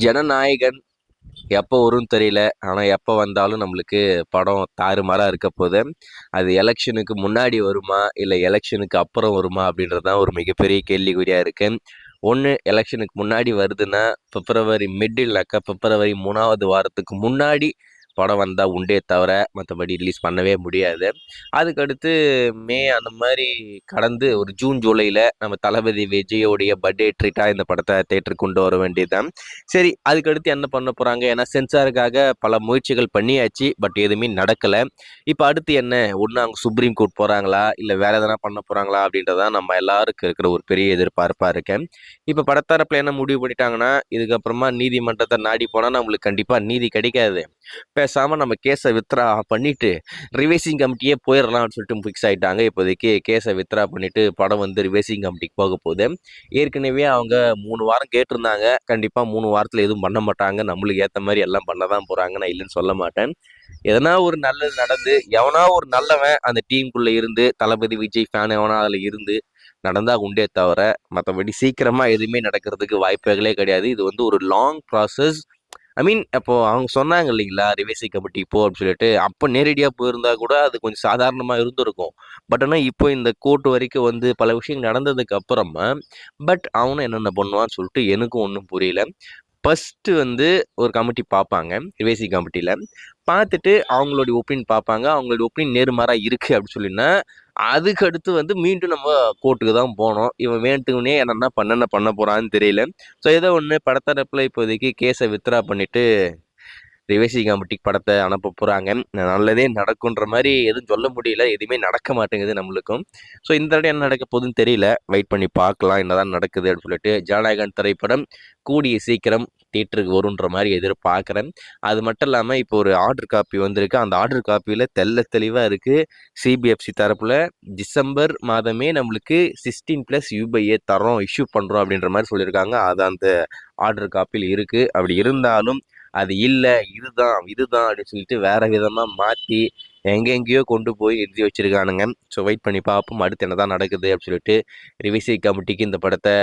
ஜனநாயகன் எப்போ வரும்னு தெரியல. ஆனால் எப்போ வந்தாலும் நம்மளுக்கு படம் தாறுமாறா இருக்க போது. அது எலெக்ஷனுக்கு முன்னாடி வருமா? இல்லை எலெக்ஷனுக்கு அப்புறம் வருமா? அப்படின்றது தான் ஒரு மிகப்பெரிய கேள்விக்குறியா இருக்கு. ஒன்று எலெக்ஷனுக்கு முன்னாடி வருதுன்னா, பிப்ரவரி மிடில்னாக்கா பிப்ரவரி 3வது வாரத்துக்கு முன்னாடி படம் வந்தால் உண்டே தவிர மற்றபடி ரிலீஸ் பண்ணவே முடியாது. அதுக்கடுத்து மே அந்த மாதிரி கடந்து ஒரு ஜூன் ஜூலையில் நம்ம தளபதி விஜயோடைய பர்த்டே ட்ரீட்டாக இந்த படத்தை தேட்டருக்கு கொண்டு வர வேண்டியதுதான். சரி, அதுக்கடுத்து என்ன பண்ண போகிறாங்க? ஏன்னா சென்சாருக்காக பல முயற்சிகள் பண்ணியாச்சு, பட் எதுவுமே நடக்கலை. இப்போ அடுத்து என்ன? ஒன்று அவங்க சுப்ரீம் கோர்ட் போகிறாங்களா, இல்லை வேறு எதனா பண்ண போகிறாங்களா அப்படின்றதான் நம்ம எல்லாருக்கும் இருக்கிற ஒரு பெரிய எதிர்பார்ப்பாக இருக்கேன். இப்போ படத்தரப்பில் என்ன முடிவு பண்ணிட்டாங்கன்னா, இதுக்கப்புறமா நீதிமன்றத்தை நாடி போனால் நம்மளுக்கு கண்டிப்பாக நீதி கிடைக்காது. பேசாமல் நம்ம கேஸை வித்ரா பண்ணிட்டு ரிவைசிங் கமிட்டியே போயிடலாம்னு சொல்லிட்டு ஃபிக்ஸ் ஆகிட்டாங்க. இப்போதைக்கு கேஸை வித்ரா பண்ணிட்டு படம் வந்து ரிவைசிங் கமிட்டிக்கு போக போகுது. ஏற்கனவே அவங்க 3 வாரம் கேட்டிருந்தாங்க. கண்டிப்பாக 3 வாரத்தில் எதுவும் பண்ண மாட்டாங்க. நம்மளுக்கு ஏற்ற மாதிரி எல்லாம் பண்ண தான் போகிறாங்க. நான் இல்லைன்னு சொல்ல மாட்டேன். எதனா ஒரு நல்லது நடந்து எவனா ஒரு நல்லவன் அந்த டீமுக்குள்ளே இருந்து தளபதி விஜய் ஃபேன் எவனா அதில் இருந்து நடந்தா உண்டே தவிர மற்றபடி சீக்கிரமாக எதுவுமே நடக்கிறதுக்கு வாய்ப்புகளே கிடையாது. இது வந்து ஒரு லாங் ப்ராசஸ். ஐ மீன் அப்போ அவங்க சொன்னாங்க இல்லைங்களா, ரிவைசி கமிட்டி போ அப்படின்னு சொல்லிட்டு. அப்போ நேரடியாக போயிருந்தா கூட அது கொஞ்சம் சாதாரணமாக இருந்திருக்கும். பட் ஆனால் இப்போ இந்த கோர்ட் வரைக்கும் வந்து பல விஷயங்கள் நடந்ததுக்கு அப்புறமா அவனும் என்னென்ன பண்ணுவான்னு சொல்லிட்டு எனக்கும் ஒன்றும் புரியல. ஃபஸ்ட்டு வந்து ஒரு கமிட்டி பார்ப்பாங்க, ரிவைசி கமிட்டியில் பார்த்துட்டு அவங்களுடைய ஒப்பீனியன் பார்ப்பாங்க. அவங்களுடைய ஒப்பீனியன் நேர்மாறாக இருக்குது அப்படின்னு சொல்லினா அதுக்கு அடுத்து வந்து மீண்டும் நம்ம கோர்ட்டுக்கு தான் போனோம். இவன் வேண்டுக்குனே என்னென்ன பண்ண போகிறான்னு தெரியல. ஸோ ஏதோ ஒன்று படத்தரப்பில் இப்போதைக்கு கேஸை வித்ரா பண்ணிவிட்டு ரிவைசி கமிட்டிக்கு படத்தை அனுப்ப போகிறாங்க. நல்லதே நடக்குன்ற மாதிரி எதுவும் சொல்ல முடியல. எதுவுமே நடக்க மாட்டேங்குது நம்மளுக்கும். ஸோ இந்த தடவை என்ன நடக்க போகுதுன்னு தெரியல. வெயிட் பண்ணி பார்க்கலாம் என்னதான் நடக்குது அப்படின்னு சொல்லிட்டு. ஜனநாயகன் திரைப்படம் கூடிய சீக்கிரம் தியேட்டருக்கு வருன்ற மாதிரி எதிர்பார்க்குறேன். அது மட்டும் இல்லாமல் இப்போ ஒரு ஆர்டர் காப்பி வந்திருக்கு. அந்த ஆர்டர் காப்பியில் தெளிவாக இருக்குது. சிபிஎஃப்சி தரப்பில் டிசம்பர் மாதமே நம்மளுக்கு 16+ UA தரோம், இஷ்யூ பண்ணுறோம் அப்படின்ற மாதிரி சொல்லியிருக்காங்க. அது அந்த ஆர்டர் காப்பியில் இருக்குது. அப்படி இருந்தாலும் அது இல்லை, இதுதான் அப்படின்னு சொல்லிட்டு வேற விதமாக மாற்றி எங்கெங்கேயோ கொண்டு போய் எழுதி வச்சிருக்கானுங்க. ஸோ வெயிட் பண்ணி பார்ப்போம் அடுத்து என்ன தான் நடக்குது அப்படின்னு சொல்லிட்டு. ரிவைசி கமிட்டிக்கு இந்த படத்தை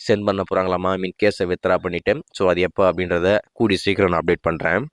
சென்ட் பண்ண போகிறாங்களாமா, கேஸை வித்ரா பண்ணிவிட்டேன். ஸோ அது எப்போ அப்படின்றத கூடிய சீக்கிரம் நான் அப்டேட் பண்ணுறேன்.